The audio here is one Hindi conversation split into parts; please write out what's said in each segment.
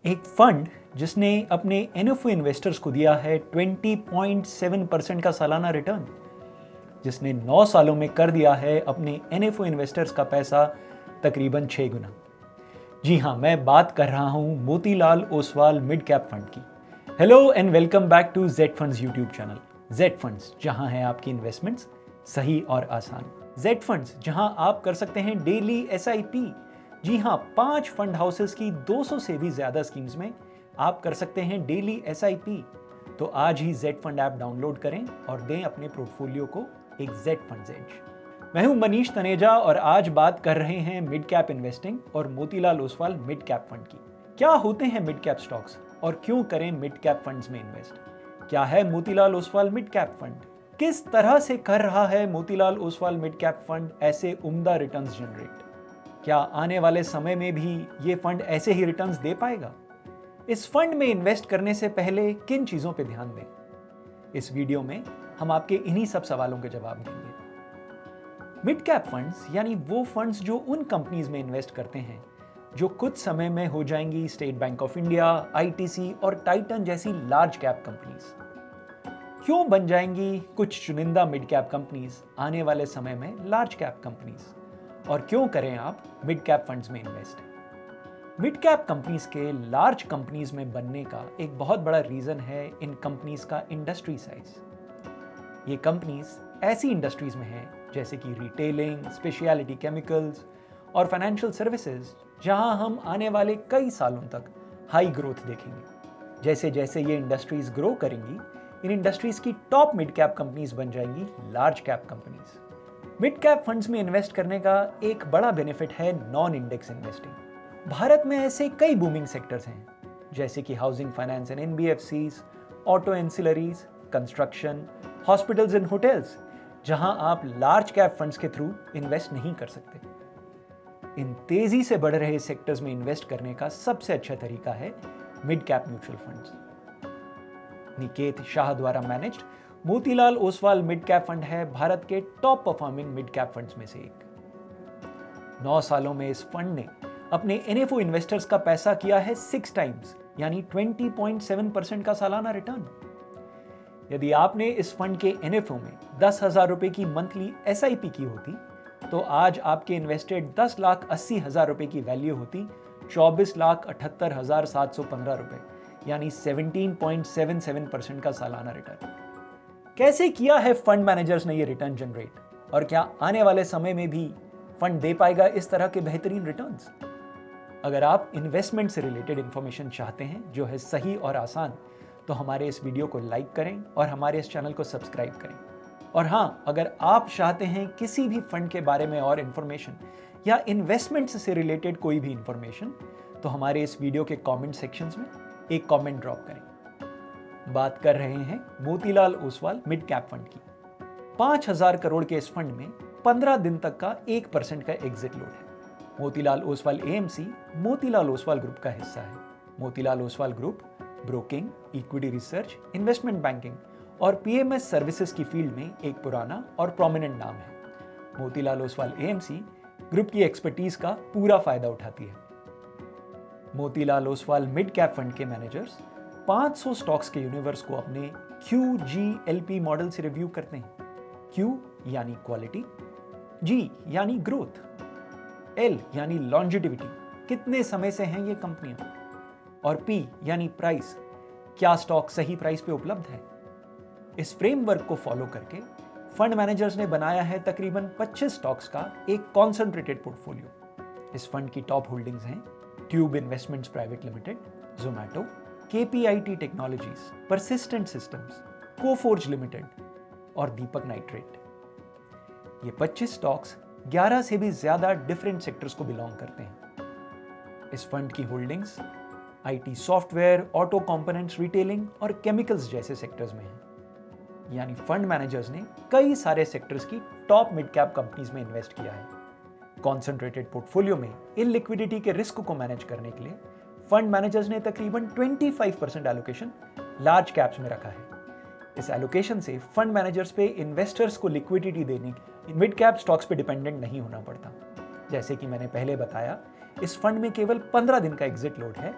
एक फंड जिसने अपने एनएफओ इन्वेस्टर्स को दिया है 20.7% का सालाना रिटर्न, जिसने 9 सालों में कर दिया है अपने एनएफओ इन्वेस्टर्स का पैसा तकरीबन 6 गुना। जी हाँ, मैं बात कर रहा हूँ Motilal Oswal mid cap fund की। Hello and welcome back to Z funds YouTube channel. Z funds, जहाँ है आपकी इन्वेस्टमेंट्स सही और आसान। जेड फंड्स, जहाँ आप कर सकते हैं डेली एसआईपी। जी हाँ, 5 फंड हाउसेस की 200 से भी ज्यादा स्कीम्स में आप कर सकते हैं डेली एसआईपी। तो आज ही जेड फंड ऐप डाउनलोड करें और दें अपने पोर्टफोलियो को एक जेड फंड्स एज। मैं हूं मनीष तनेजा और आज बात कर रहे हैं मिड कैप इन्वेस्टिंग और Motilal Oswal mid cap fund की। क्या होते हैं मिड कैप स्टॉक्स और क्यों करें मिड कैप फंड्स में इन्वेस्ट? क्या है Motilal Oswal mid cap fund? किस तरह से कर रहा है Motilal Oswal mid cap fund ऐसे उम्दा रिटर्न्स जनरेट? क्या आने वाले समय में भी ये फंड ऐसे ही रिटर्न्स दे पाएगा? इस फंड में इन्वेस्ट करने से पहले किन चीजों पे ध्यान दें? इस वीडियो में हम आपके इन्हीं सब सवालों के जवाब देंगे। मिड कैप फंड्स यानी वो फंड्स जो उन कंपनीज में इन्वेस्ट करते हैं जो कुछ समय में हो जाएंगी state bank of India, ITC और टाइटन जैसी लार्ज कैप कंपनीज। क्यों बन जाएंगी कुछ चुनिंदा मिड कैप कंपनीज आने वाले समय में लार्ज कैप कंपनीज? और क्यों करें आप मिड कैप फंड्स में इन्वेस्ट? मिड कैप कंपनीज के लार्ज कंपनीज में बनने का एक बहुत बड़ा रीजन है इन कंपनीज का इंडस्ट्री साइज। ये कंपनीज ऐसी इंडस्ट्रीज में हैं जैसे कि रिटेलिंग, स्पेशलिटी केमिकल्स और फाइनेंशियल सर्विसेज, जहां हम आने वाले कई सालों तक हाई ग्रोथ देखेंगे। जैसे जैसे ये इंडस्ट्रीज ग्रो करेंगी, इन इंडस्ट्रीज की टॉप मिड कैप कंपनीज बन जाएंगी large cap companies. Mid cap funds में इन्वेस्ट करने का एक बड़ा बेनिफिट है नॉन इंडेक्स इन्वेस्टिंग। भारत में ऐसे कई बूमिंग सेक्टर्स हैं जैसे कि housing finance and NBFCs, auto ancillaries, construction, hospitals and hotels, जहां आप लार्ज कैप फंड्स के थ्रू इन्वेस्ट नहीं कर सकते। इन तेजी से बढ़ रहे सेक्टर्स में इन्वेस्ट करने का सबसे अच्छा तरीका है mid cap mutual funds. Niket Shah द्वारा managed Motilal Oswal mid cap fund है भारत के top performing mid cap funds में से एक। 9 सालों में इस फंड ने अपने एनएफओ इन्वेस्टर्स का पैसा किया है 6 टाइम्स यानी 20.7% का सालाना रिटर्न। यदि आपने इस फंड के एनएफओ में 10,000 रुपए की मंथली एसआईपी की होती तो आज आपके इन्वेस्टेड 10,80,000 रुपए की वैल्यू होती 24,78,715 रुपए यानी 17.77% का सालाना रिटर्न। कैसे किया है फंड मैनेजर्स ने ये रिटर्न जनरेट, और क्या आने वाले समय में भी फंड दे पाएगा इस तरह के बेहतरीन रिटर्न्स? अगर आप इन्वेस्टमेंट से रिलेटेड इंफॉर्मेशन चाहते हैं जो है सही और आसान, तो हमारे इस वीडियो को लाइक करें और हमारे इस चैनल को सब्सक्राइब करें। और हाँ, अगर आप चाहते हैं किसी भी फंड के बारे में और इन्फॉर्मेशन या इन्वेस्टमेंट्स से रिलेटेड कोई भी इंफॉर्मेशन, तो हमारे इस वीडियो के कमेंट सेक्शंस में एक कमेंट ड्रॉप करें। बात कर रहे हैं Motilal Oswal mid cap fund की। 5,000 करोड़ के इस फंड में 15 दिन तक का 1% का एग्जिट लोड है। मोतीलाल ओसवाल एएमसी मोतीलाल ओसवाल ग्रुप का हिस्सा है। Motilal Oswal group broking, equity research, investment banking और पीएमएस सर्विसेज की फील्ड में एक पुराना और प्रोमिनेंट नाम है। मोतीलाल ओसवाल एएमसी ग्रुप की एक्सपर्टीज का पूरा फायदा उठाती है। Motilal Oswal mid cap fund के मैनेजर्स 500 स्टॉक्स के यूनिवर्स को अपने QGLP मॉडल से रिव्यू करते हैं। Q यानी क्वालिटी, G यानी ग्रोथ, L यानी लॉन्जिटिविटी, कितने समय से हैं ये कंपनियां, और P यानी प्राइस, क्या स्टॉक सही प्राइस पे उपलब्ध है। इस फ्रेमवर्क को फॉलो करके फंड मैनेजर्स ने बनाया है तकरीबन 25 स्टॉक्स का एक कॉन्सेंट्रेटेड पोर्टफोलियो। इस फंड की टॉप होल्डिंग्स हैं tube investments private limited, Zomato, KPIT technologies, persistent systems, Coforge limited और दीपक नाइट्रेट। ये 25 स्टॉक्स 11 से भी ज्यादा डिफरेंट सेक्टर्स को बिलोंग करते हैं। इस फंड की holdings IT software, auto components, retailing और केमिकल्स जैसे सेक्टर्स में हैं। यानी फंड मैनेजर्स ने कई सारे सेक्टर्स की टॉप मिड कैप कंपनीज में इन्वेस्ट किया है। कॉन्सेंट्रेटेड पोर्टफोलियो में इलिक्विडिटी के रिस्क को मैनेज करने के लिए फंड मैनेजर्स ने तकरीबन 25% एलोकेशन लार्ज कैप्स में रखा है। इस एलोकेशन से फंड मैनेजर्स पे इन्वेस्टर्स को लिक्विडिटी देने मिड कैप स्टॉक्स पे डिपेंडेंट नहीं होना पड़ता। जैसे कि मैंने पहले बताया, इस फंड में केवल 15 दिन का एग्जिट लोड है,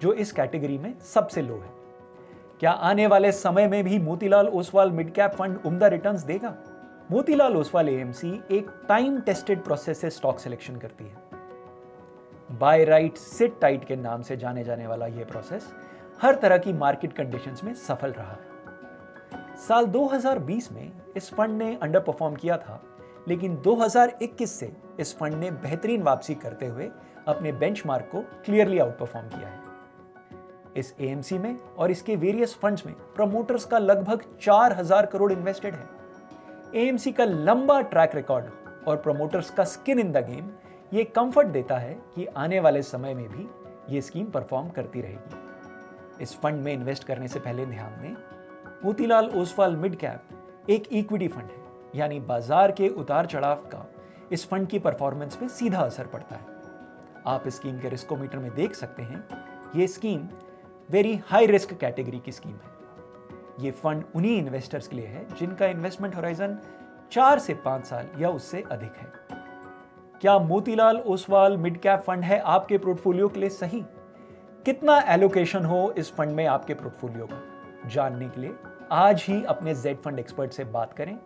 जो इस कैटेगरी में सबसे लो है। क्या आने वाले समय में भी Motilal Oswal mid cap fund उम्दा रिटर्न्स देगा? मोतीलाल ओसवाल एएमसी एक टाइम टेस्टेड प्रोसेस से स्टॉक सिलेक्शन करती है। बाय राइट सिट टाइट के नाम से जाने जाने वाला यह प्रोसेस हर तरह की मार्केट कंडीशंस में सफल रहा है। साल 2020 में इस फंड ने अंडर परफॉर्म किया था, लेकिन 2021 से इस फंड ने बेहतरीन वापसी करते हुए अपने बेंचमार्क को क्लियरली आउट परफॉर्म किया है। इस एएमसी में और इसके वेरियस फंड्स में प्रमोटर्स का लगभग 4000 करोड़ इन्वेस्टेड है। एएमसी का लंबा ट्रैक रिकॉर्ड और प्रमोटर्स का स्किन इन द गेम ये कंफर्ट देता है कि आने वाले समय में भी ये स्कीम परफॉर्म करती रहेगी। इस फंड में इन्वेस्ट करने से पहले ध्यान दें, मोतीलाल ओसवाल मिड कैप एक इक्विटी फंड है, यानी बाजार के उतार चढ़ाव का इस फंड की परफॉर्मेंस पे सीधा असर पड़ता है। आप इस स्कीम के रिस्कोमीटर में देख सकते हैं, ये scheme very high risk category की स्कीम है। ये फंड उन्हीं इन्वेस्टर्स के लिए है जिनका इन्वेस्टमेंट होराइजन 4 से 5 साल या उससे अधिक है। क्या Motilal Oswal mid cap fund है आपके पोर्टफोलियो के लिए सही? कितना एलोकेशन हो इस फंड में आपके पोर्टफोलियो का? जानने के लिए आज ही अपने जेड फंड एक्सपर्ट से बात करें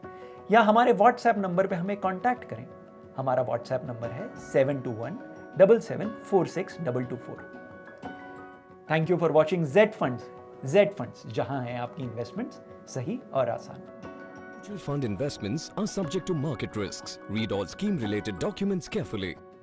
या हमारे व्हाट्सएप नंबर पे हमें कांटेक्ट करें। हमारा व्हाट्सएप नंबर है 7217746224। Thank you for watching Z funds. Z funds, जहां है आपकी इन्वेस्टमेंट्स सही और आसान। Mutual fund investments are subject to market risks. Read all scheme related documents carefully.